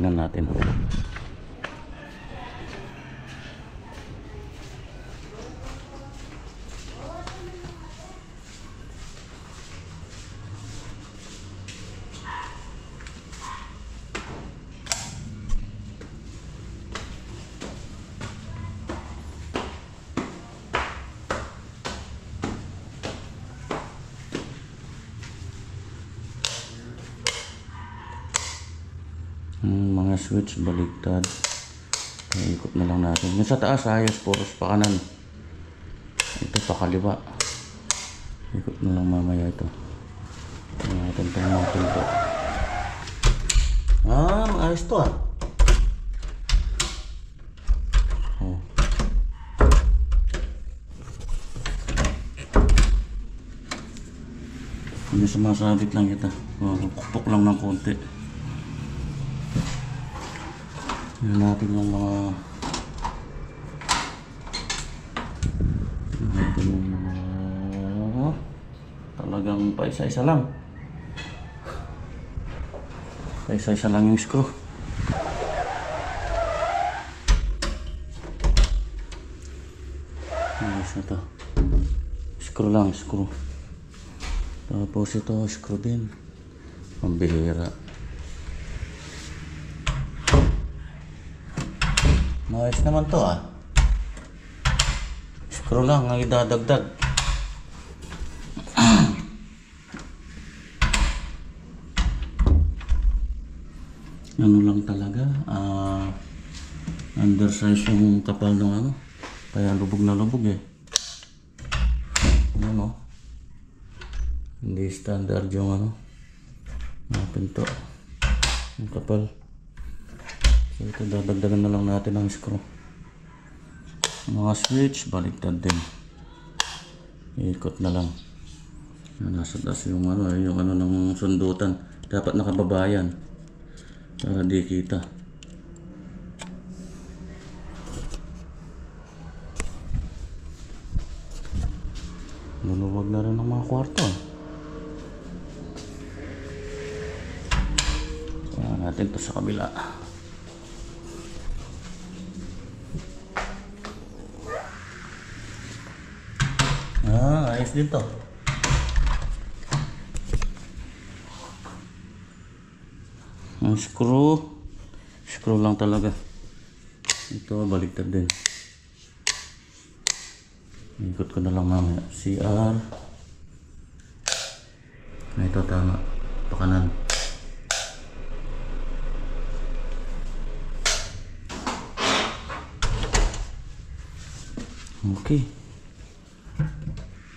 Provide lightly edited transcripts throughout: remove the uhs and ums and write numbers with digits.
tingnan natin. Mga switch baligtad. Ikot na lang natin. Yung sa taas ayos, puros pa kanan. Ito pa kaliwa. Ikot na lang mamaya ito. Tingnan natin itong mga pinto. Ayos to ah. Oh. Hindi sumasabit lang kita. Pukpok lang ng konti. Tingnan natin yung mga talagang paisa-isa lang. Paisa-isa lang yung screw. Ayos na to. Screw lang, screw. Tapos ito, screw din. Pambihira. Ayos naman to ah. Screw lang ang idadagdag. Ano lang talaga, undersize yung kapal ng ano. Kaya lubog na lubog eh. Ano? Hindi standard yung ano. Mga pinto. Yung kapal. So ito dadagdagan na lang natin ang screw. Mga switch baligtad din. Ikot na lang. Nasa taas yung ano ng sundutan. Dapat nakababayan para di kita. Luluwag na rin ang mga kwarto. Kaya natin to sa kabila. Ayos din to. Ang screw lang talaga. Ito baligtad din. Ikot ko na lang mamaya. CR. Ito tama. Pakanan. Okay.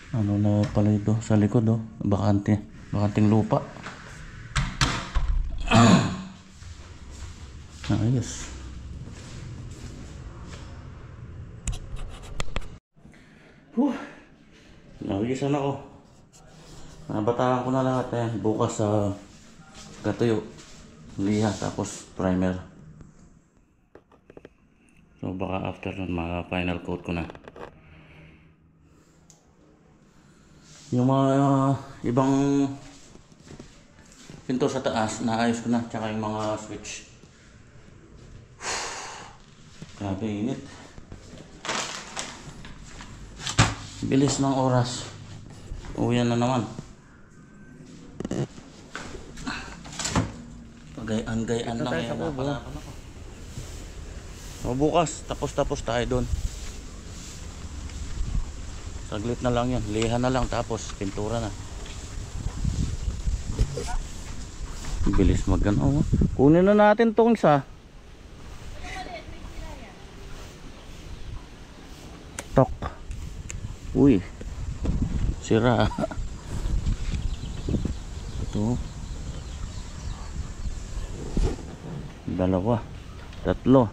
Ano na pala ito sa likod oh, bakanting lupa. Ayos. Nagisan ako. Nabataan ko na lahat yan. Bukas sa katuyo, liha, tapos primer. So baka after nun final coat ko na. Yung mga ibang pinto sa taas, naayos ko na. Tsaka yung mga switch. Grabe init. Bilis ng oras. Uwian na naman. Pagayaan lang yan. O bukas, tapos tayo doon. Saglit na lang yan. Liha na lang tapos pintura na. Bilis magano. Kunin na natin tong isa. Tok. Uy. Sira. Ito. Dalawa. Tatlo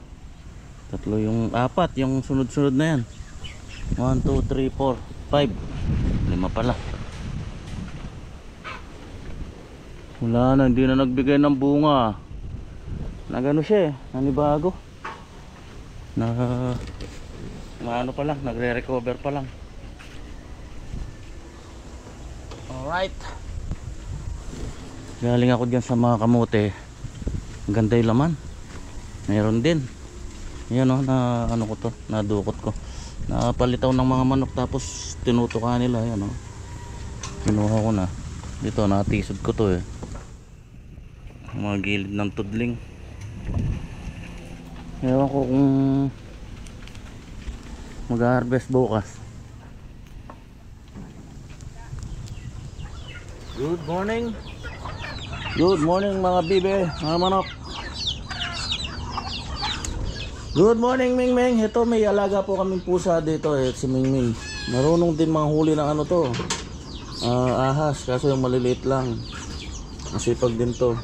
yung apat. Yung sunod-sunod na yan. 1, 2, 3, 4, 5. 5 pala. Wala na, hindi na nagbigay ng bunga. Nagano siya eh, nanibago. Ano pa lang, nagre-recover pa lang. Alright. Galing ako dyan sa mga kamote. Ganda yung laman. Meron din. Yan o, na ano ko to, nadukot ko. Napalitaw ng mga manok tapos tinutukan nila. Yan o. Kinuha ko na. Dito, natisod ko to eh. Mga gilid ng tudling. Ewan ko kung mag-harvest bukas. Good morning. Good morning mga bibe, mga manok. Good morning Ming Ming. Ito may alaga po kaming pusa dito eh, si Ming Ming. Marunong din manghuli ng ano to, ahas, kaso yung maliliit lang. Masipag din to.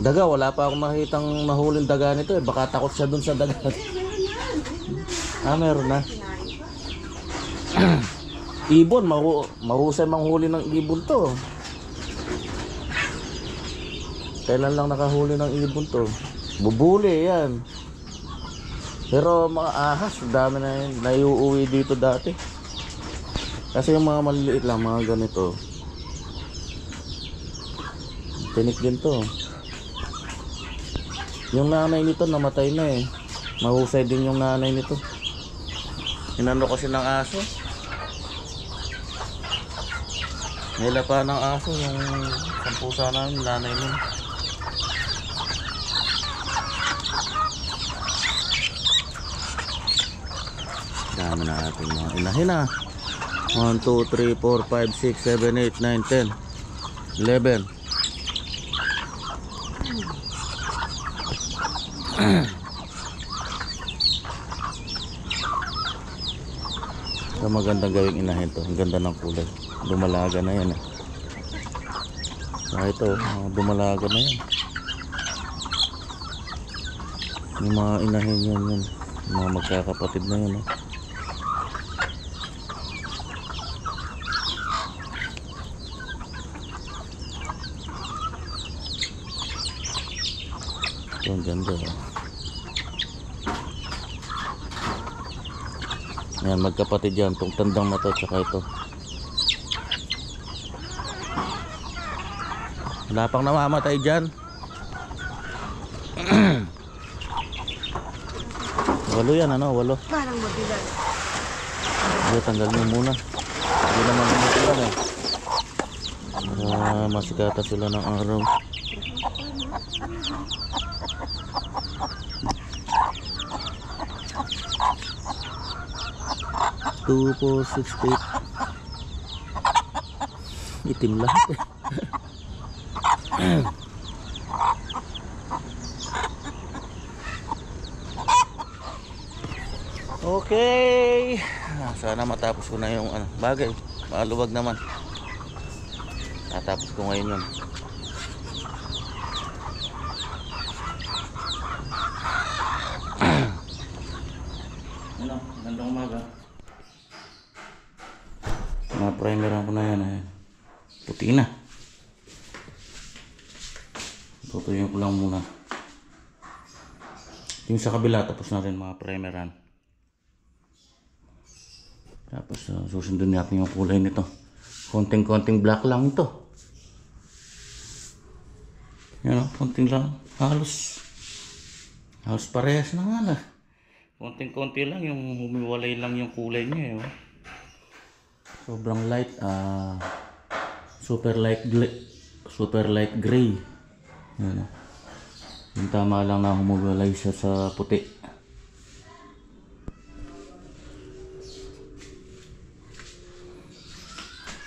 Daga, wala pa akong makitang mahuling daga nito eh. Baka takot siya dun sa daga. Meron na. Ibon, mahusay manghuli ng ibon to. Kailan lang nakahuli ng ibon to? Bubuli yan. Pero mga ahas, dami na yun. Naiuwi dito dati. Kasi yung mga maliliit lang, mga ganito. Tinik din to. Yung nanay nito namatay na eh. Mahusay din yung nanay nito. Inano kasi ng aso. Nila pa ng aso yung kampusa namin, nanay nun. Dami na natin mga inahin na. 1, 2, 3, 4, 5, 6, 7, 8, 9, 10, 11. So, magandang gawing inahin to. Ang ganda ng kulay. Dumalaga na yan eh. Ito, dumalaga na yan. Yung mga inahin yan, yung mga magkakapatid na yan eh. Ito, ang ganda eh. Yan, magkapatid yan, itong tandang na to, tsaka ito. Wala pang namamatay dyan. Walo yan, ano, walo. Parang mabilan. Tanggal mo muna. Hindi naman matulan eh. Para masikata sila ng araw. 2, 4, 6, 8. Itim lahat eh. Okay. Sana matapos ko na yung ano, bagay. Maluwag naman. Tatapos ko ngayon yun. Ano, gandang umaga. Na-primeran ko na yan eh. Puti na. Tutuyong ko lang muna. Yung sa kabila tapos na rin mga primeran. Tapos susundin natin yung kulay nito. Konting-konting black lang ito. Yan o, konting lang. Halos parehas na nga na. Konting-konti lang yung humiwalay lang yung kulay niya eh. Sobrang light, super light gray. Yan. Yung tama lang na humugulay siya sa puti.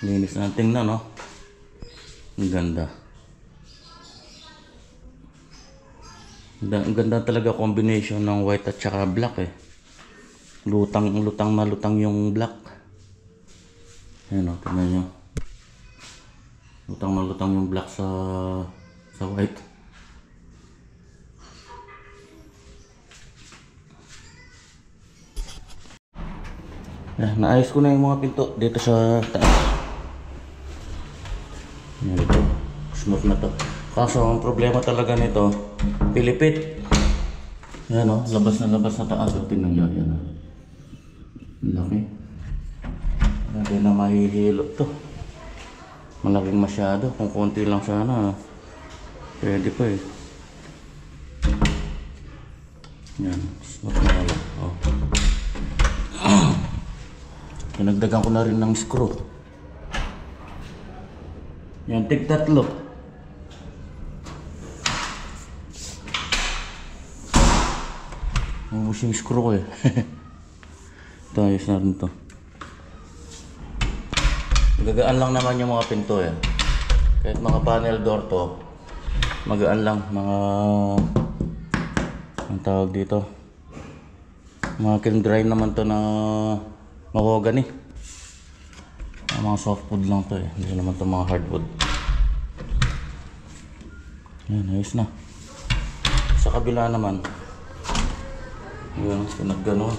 Linis na tingnan, no? Ang ganda. Ang ganda talaga combination ng white at saka black eh. Lutang na lutang yung black. Ayan o, tingnan nyo. Lutang na lutang yung black sa white. Ayan, naayos ko na yung mga pinto dito sa taas. Ayan ito, smooth na to. Kaso ang problema talaga nito, pilipit. Ayan o, labas na taas. Tingnan nyo, ayan o. Laki. Hindi na mahihilot to. Malaking masyado. Kung konti lang sana, pwede pa eh. Yan, smooth na yan. Oh. Pinagdagan ko na rin ng screw. Yan, tig tatlo. Ubus yung screw ko eh. Ito, ayos na rin ito. Gagaan lang naman yung mga pinto eh. Kahit mga panel door to, magaan lang. Mga ang tawag dito, mga kiln grind naman to na mahogany. Mga softwood lang to eh, hindi naman to mga hardwood. Yan, ayos na. Sa kabila naman, yun, pinag-ganon.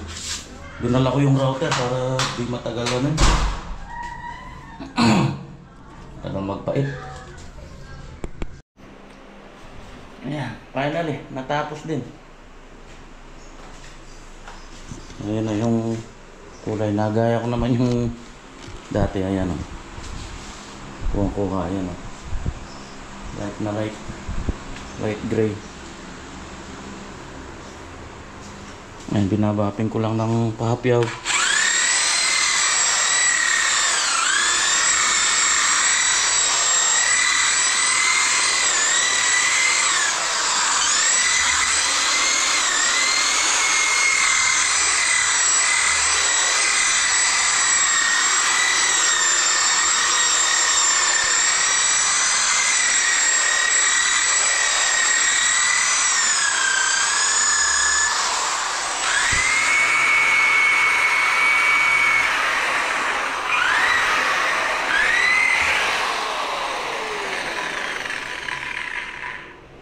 Dinala ko yung router para di matagal na. Tagal magpait. Ayan, finally, natapos din. Ayan na yung kulay. Nagaya ko naman yung dati. Ayan o. Kuha-kuha. Ayan o. Light na light. Light gray. Ayan, binabaping ko lang ng pahapyaw.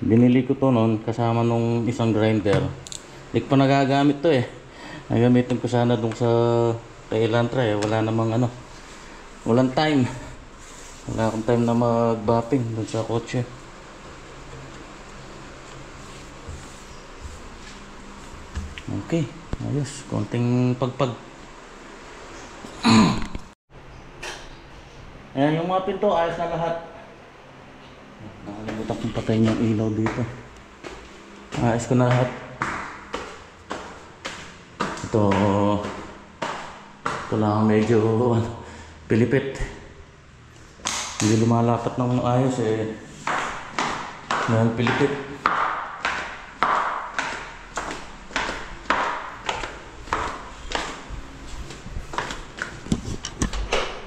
Binili ko to noon kasama nung isang grinder. Hindi ko pa nagagamit to eh. Nagamitin ko sana dun sa kay Elantra eh. Wala namang ano. Walang time. Wala akong time na mag-bapping dun sa kotse. Okay. Ayos. Konting pagpag. Ayan yung mga pinto. Ayos na lahat. Nakalimutan kong patayin yung ilaw dito. Ayos ko na lahat. Ito lang medyo pilipit. Hindi lumalapat ng ayos eh. Ngayon pilipit.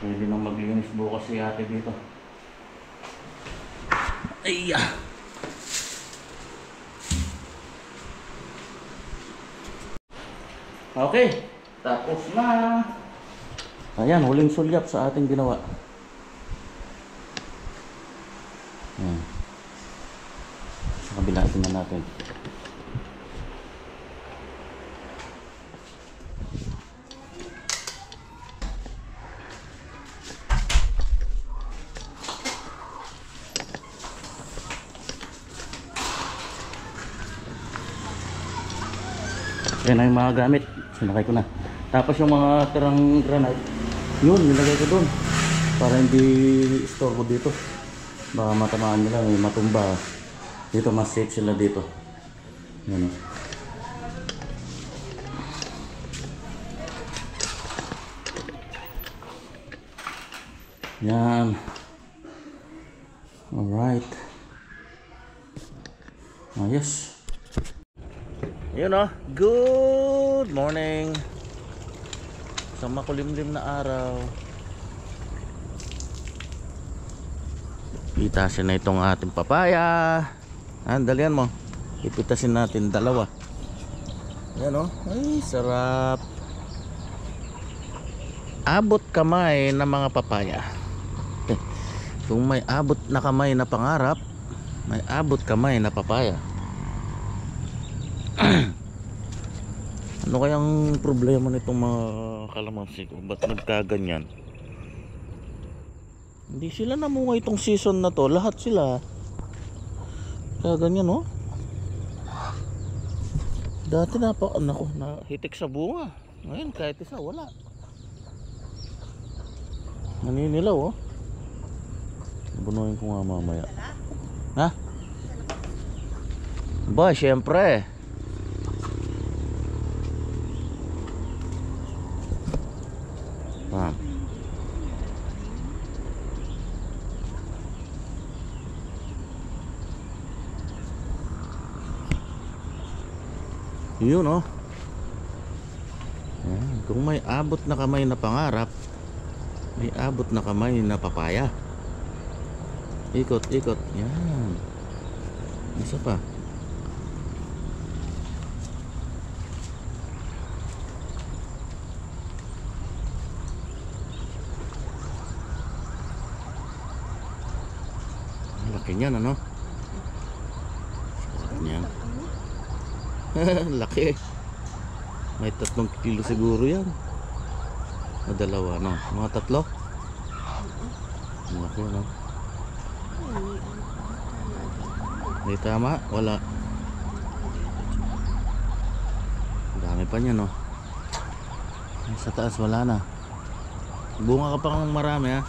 Pwede nang maglinis bukas si ate dito. Ayya. Okay, tapos na. Ayan, huling sulyap sa ating ginawa. Ayan. Sa kabila tingnan natin. Yan na yung mga gamit. Sinakay ko na. Tapos yung mga tirang granite, yun, nilagay ko doon. Para hindi istorbo dito. Baka matamaan nila, may matumba. Dito, mas safe sila dito. Yan o. Yan. Alright. Ayos. Yun o, good morning. Isang makulimlim na araw. Pitasin na itong ating papaya. Dalian mo. Ipitasin natin dalawa. Yan o, ay sarap. Abot kamay na mga papaya. Kung may abot na kamay na pangarap, may abot kamay na papaya. Ano kayang problema nitong mga kalamansi ko? Ba't nagkaganyan? Hindi sila namunga itong season na to. Lahat sila kaganyan, no? Dati na hitik sa bunga. Ngayon kahit isa wala. Naninilaw, oh. Bunuhin ko nga mamaya. Ha? Ba, syempre. Pam. Yun oh. Yan. Kung may abot na kamay na pangarap, may abot na kamay na papaya. Ikot, ikot. Yan. Isa pa. Laki niyan ano? Sarap niyan. Laki. May 3 kilo siguro yan. O 2 no? Mga 3? Laki no? Hindi tama? Wala. Dami pa niya no? Sa taas wala na. Bunga ka pa ng marami ha.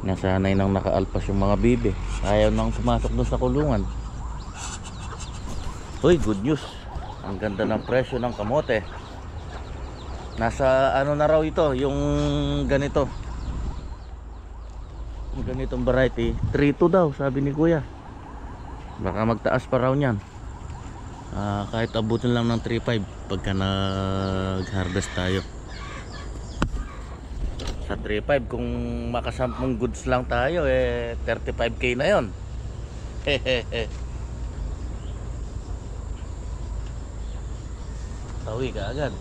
Nasanay nang nakaalpas yung mga bibe. Ayaw nang pumasok doon sa kulungan. Uy, good news. Ang ganda ng presyo ng kamote. Nasa ano na raw ito, yung ganito. Yung ganitong variety, 3.2 daw, sabi ni Kuya. Baka magtaas pa raw niyan. Kahit abutin lang ng 3.5 pagka nag-harvest tayo. Sa 3.5 kung makasampung goods lang tayo 35k na yon. Tawi ka agad.